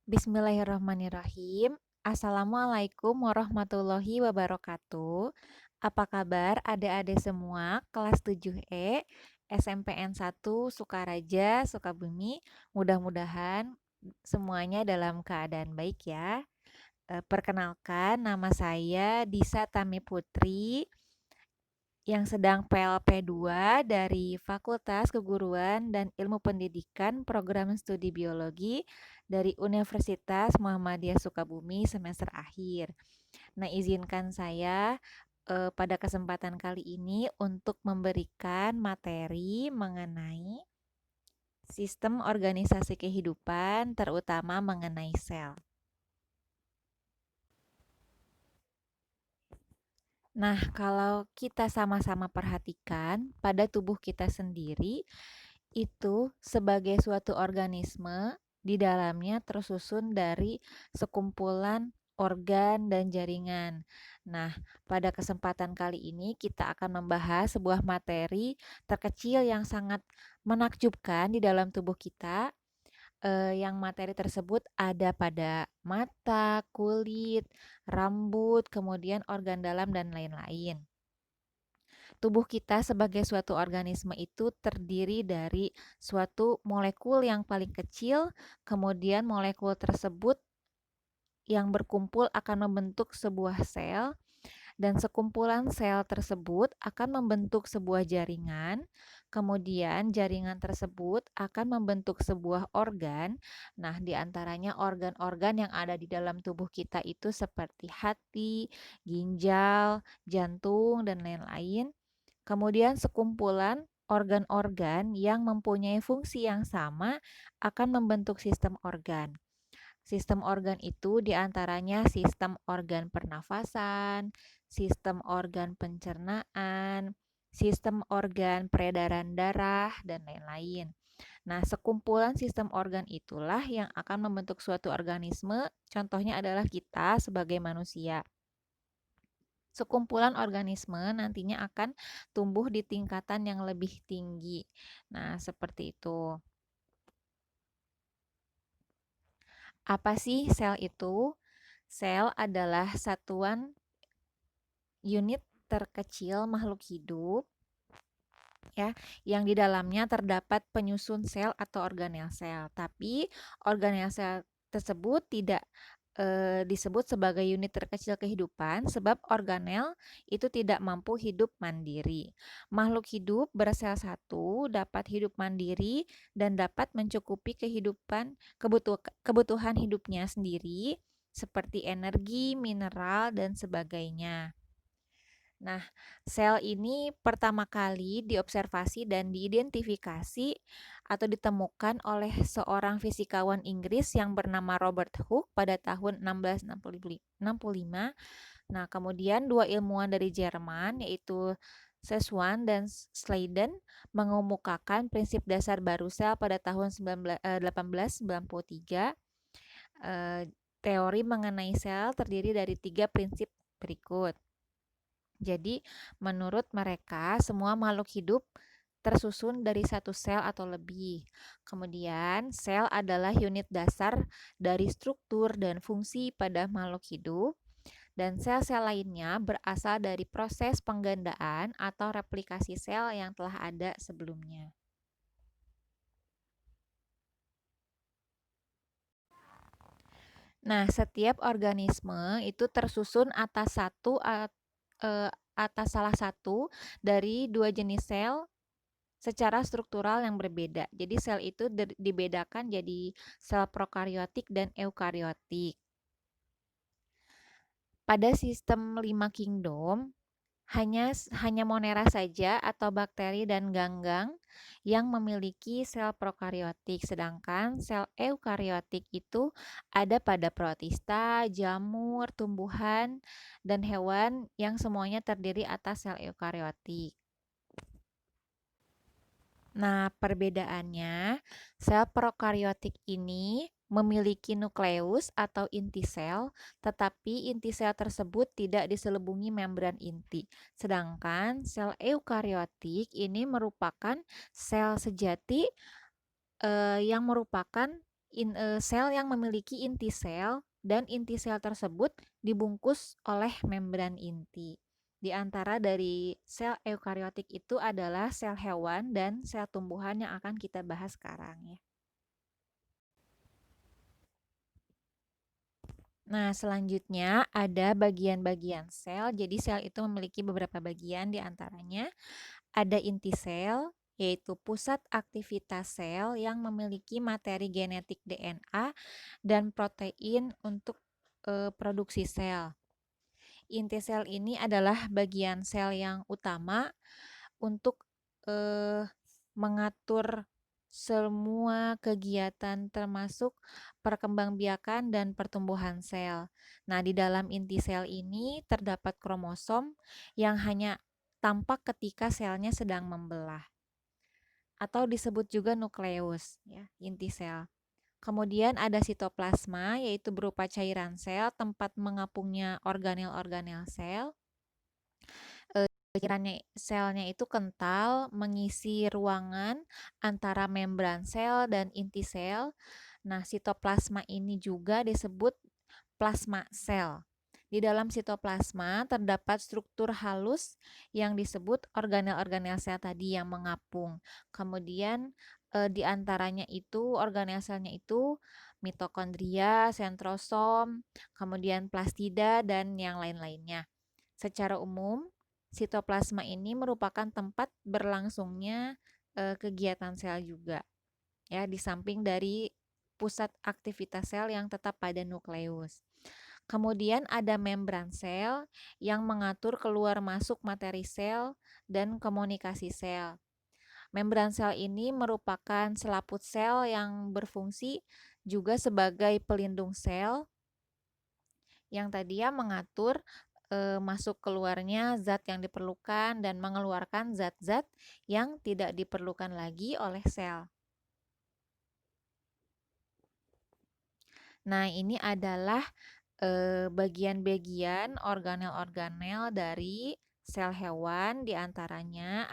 Bismillahirrahmanirrahim. Assalamualaikum warahmatullahi wabarakatuh. Apa kabar adik-adik semua kelas 7E SMPN 1 Sukaraja, Sukabumi? Mudah-mudahan semuanya dalam keadaan baik ya. Perkenalkan, nama saya Disa Tami Putri yang sedang PLP 2 dari Fakultas Keguruan dan Ilmu Pendidikan Program Studi Biologi dari Universitas Muhammadiyah Sukabumi semester akhir. Nah, izinkan saya pada kesempatan kali ini untuk memberikan materi mengenai sistem organisasi kehidupan, terutama mengenai sel. Nah, kalau kita sama-sama perhatikan pada tubuh kita sendiri, itu sebagai suatu organisme di dalamnya tersusun dari sekumpulan organ dan jaringan. Nah, pada kesempatan kali ini kita akan membahas sebuah materi terkecil yang sangat menakjubkan di dalam tubuh kita, yang materi tersebut ada pada mata, kulit, rambut, kemudian organ dalam dan lain-lain. Tubuh kita sebagai suatu organisme itu terdiri dari suatu molekul yang paling kecil, kemudian molekul tersebut yang berkumpul akan membentuk sebuah sel, dan sekumpulan sel tersebut akan membentuk sebuah jaringan, kemudian jaringan tersebut akan membentuk sebuah organ. Nah, diantaranya organ-organ yang ada di dalam tubuh kita itu seperti hati, ginjal, jantung, dan lain-lain. Kemudian sekumpulan organ-organ yang mempunyai fungsi yang sama akan membentuk sistem organ. Sistem organ itu diantaranya sistem organ pernafasan, sistem organ pencernaan, sistem organ peredaran darah, dan lain-lain. Nah, sekumpulan sistem organ itulah yang akan membentuk suatu organisme, contohnya adalah kita sebagai manusia. Sekumpulan organisme nantinya akan tumbuh di tingkatan yang lebih tinggi. Nah, seperti itu. Apa sih sel itu? Sel adalah satuan unit terkecil makhluk hidup ya, yang di dalamnya terdapat penyusun sel atau organel sel. Tapi organel sel tersebut tidak disebut sebagai unit terkecil kehidupan sebab organel itu tidak mampu hidup mandiri. Makhluk hidup bersel satu dapat hidup mandiri dan dapat mencukupi kebutuhan hidupnya sendiri seperti energi, mineral, dan sebagainya. Nah, sel ini pertama kali diobservasi dan diidentifikasi atau ditemukan oleh seorang fisikawan Inggris yang bernama Robert Hooke pada tahun 1665. Nah, kemudian dua ilmuwan dari Jerman yaitu Seswan dan Sladen mengemukakan prinsip dasar baru sel pada tahun 1893. Teori mengenai sel terdiri dari 3 prinsip berikut. Jadi, menurut mereka, semua makhluk hidup tersusun dari satu sel atau lebih. Kemudian, sel adalah unit dasar dari struktur dan fungsi pada makhluk hidup, dan sel-sel lainnya berasal dari proses penggandaan atau replikasi sel yang telah ada sebelumnya. Nah, setiap organisme itu tersusun atas salah satu dari dua jenis sel secara struktural yang berbeda. Jadi sel itu dibedakan jadi sel prokariotik dan eukariotik. Pada sistem 5 kingdom, hanya Monera saja atau bakteri dan ganggang yang memiliki sel prokariotik, sedangkan sel eukariotik itu ada pada protista, jamur, tumbuhan, dan hewan yang semuanya terdiri atas sel eukariotik. Nah, perbedaannya, sel prokariotik ini memiliki nukleus atau inti sel, tetapi inti sel tersebut tidak diselubungi membran inti. Sedangkan sel eukariotik ini merupakan sel sejati yang merupakan sel yang memiliki inti sel dan inti sel tersebut dibungkus oleh membran inti. Di antara dari sel eukariotik itu adalah sel hewan dan sel tumbuhan yang akan kita bahas sekarang ya. Nah, selanjutnya ada bagian-bagian sel. Jadi sel itu memiliki beberapa bagian, di antaranya ada inti sel, yaitu pusat aktivitas sel yang memiliki materi genetik DNA dan protein untuk produksi sel. Inti sel ini adalah bagian sel yang utama untuk mengatur semua kegiatan termasuk perkembangbiakan dan pertumbuhan sel. Nah, di dalam inti sel ini terdapat kromosom yang hanya tampak ketika selnya sedang membelah atau disebut juga nukleus ya, inti sel. Kemudian ada sitoplasma, yaitu berupa cairan sel tempat mengapungnya organel-organel sel. Cairannya selnya itu kental, mengisi ruangan antara membran sel dan inti sel. Nah, sitoplasma ini juga disebut plasma sel. Di dalam sitoplasma terdapat struktur halus yang disebut organel-organel sel tadi yang mengapung. Kemudian di antaranya itu organel selnya itu mitokondria, sentrosom, kemudian plastida dan yang lain-lainnya. Secara umum, sitoplasma ini merupakan tempat berlangsungnya kegiatan sel juga. Ya, di samping dari pusat aktivitas sel yang tetap pada nukleus. Kemudian ada membran sel yang mengatur keluar masuk materi sel dan komunikasi sel. Membran sel ini merupakan selaput sel yang berfungsi juga sebagai pelindung sel yang tadinya mengatur masuk keluarnya zat yang diperlukan dan mengeluarkan zat-zat yang tidak diperlukan lagi oleh sel. Nah, ini adalah bagian-bagian organel-organel dari sel hewan, diantaranya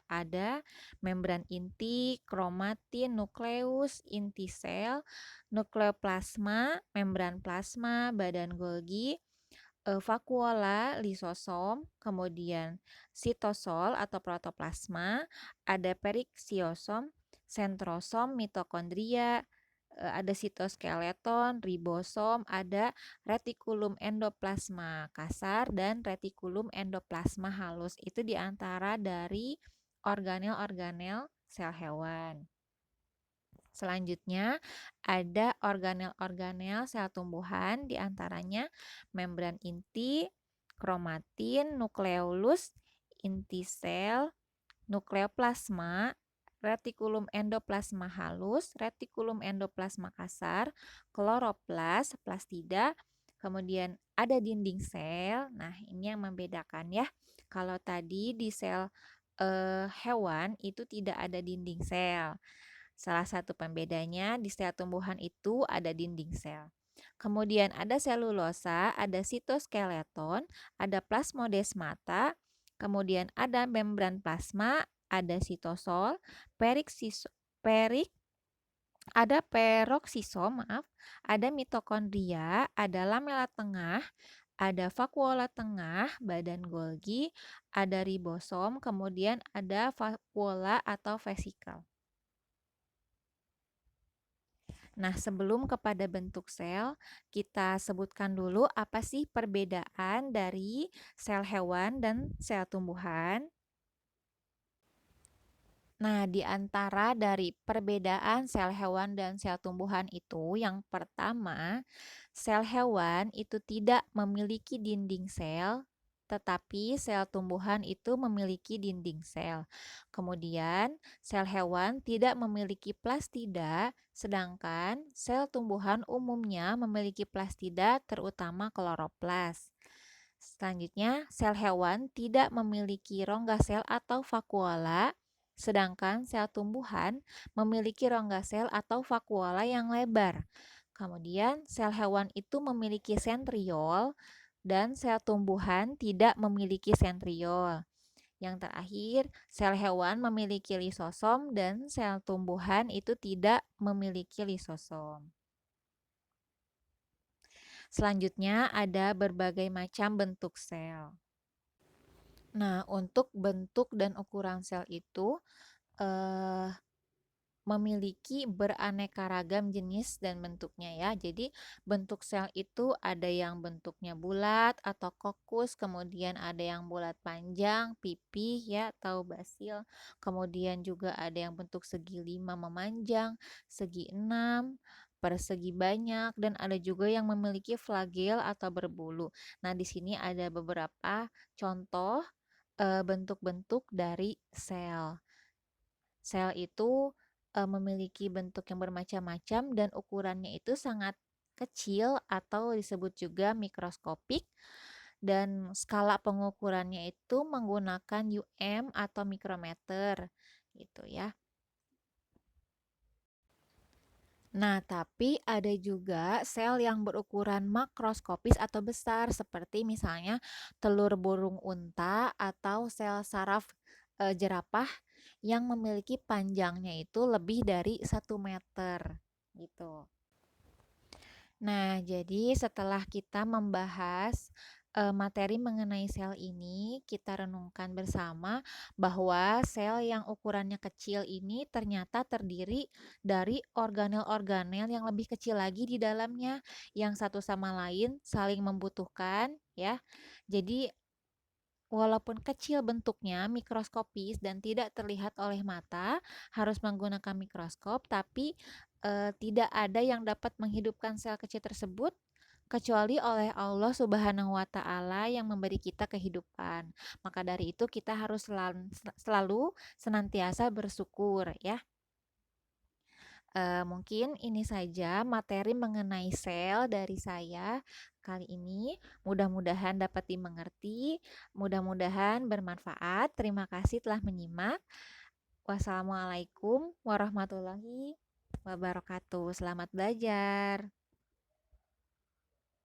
ada membran inti, kromatin, nukleus, inti sel, nukleoplasma, membran plasma, badan Golgi, vakuola, lisosom, kemudian sitosol atau protoplasma, ada periksiosom, sentrosom, mitokondria, ada sitoskeleton, ribosom, ada retikulum endoplasma kasar dan retikulum endoplasma halus. Itu diantara dari organel-organel sel hewan. Selanjutnya ada organel-organel sel tumbuhan, diantaranya membran inti, kromatin, nukleolus, inti sel, nukleoplasma, retikulum endoplasma halus, retikulum endoplasma kasar, kloroplas, plastida, kemudian ada dinding sel. Nah, ini yang membedakan ya. Kalau tadi di sel hewan itu tidak ada dinding sel. Salah satu pembedanya di sel tumbuhan itu ada dinding sel. Kemudian ada selulosa, ada sitoskeleton, ada plasmodesmata, kemudian ada membran plasma, ada sitosol, ada peroksisom, ada mitokondria, ada lamela tengah, ada vakuola tengah, badan Golgi, ada ribosom, kemudian ada vakuola atau vesikel. Nah, sebelum kepada bentuk sel, kita sebutkan dulu apa sih perbedaan dari sel hewan dan sel tumbuhan. Nah, di antara dari perbedaan sel hewan dan sel tumbuhan itu, yang pertama, sel hewan itu tidak memiliki dinding sel, tetapi sel tumbuhan itu memiliki dinding sel. Kemudian, sel hewan tidak memiliki plastida, sedangkan sel tumbuhan umumnya memiliki plastida, terutama kloroplas. Selanjutnya, sel hewan tidak memiliki rongga sel atau vakuola, sedangkan sel tumbuhan memiliki rongga sel atau vakuola yang lebar. Kemudian, sel hewan itu memiliki sentriol dan sel tumbuhan tidak memiliki sentriol. Yang terakhir, sel hewan memiliki lisosom dan sel tumbuhan itu tidak memiliki lisosom. Selanjutnya ada berbagai macam bentuk sel. Nah, untuk bentuk dan ukuran sel itu eh, memiliki beraneka ragam jenis dan bentuknya ya. Jadi bentuk sel itu ada yang bentuknya bulat atau kokus, kemudian ada yang bulat panjang, pipih ya atau basil. Kemudian juga ada yang bentuk segi 5 memanjang, segi 6, persegi banyak, dan ada juga yang memiliki flagel atau berbulu. Nah, di sini ada beberapa contoh bentuk-bentuk dari sel. Sel itu memiliki bentuk yang bermacam-macam dan ukurannya itu sangat kecil atau disebut juga mikroskopik, dan skala pengukurannya itu menggunakan atau mikrometer gitu ya. Nah, tapi ada juga sel yang berukuran makroskopis atau besar seperti misalnya telur burung unta atau sel saraf jerapah yang memiliki panjangnya itu lebih dari 1 meter gitu. Nah, jadi setelah kita membahas materi mengenai sel ini, kita renungkan bersama bahwa sel yang ukurannya kecil ini ternyata terdiri dari organel-organel yang lebih kecil lagi di dalamnya, yang satu sama lain saling membutuhkan, ya. Jadi walaupun kecil bentuknya, mikroskopis dan tidak terlihat oleh mata, harus menggunakan mikroskop, tapi tidak ada yang dapat menghidupkan sel kecil tersebut kecuali oleh Allah Subhanahu wa Ta'ala yang memberi kita kehidupan. Maka dari itu kita harus selalu senantiasa bersyukur ya. Mungkin ini saja materi mengenai sel dari saya kali ini. Mudah-mudahan dapat dimengerti, mudah-mudahan bermanfaat. Terima kasih telah menyimak. Wassalamualaikum warahmatullahi wabarakatuh. Selamat belajar.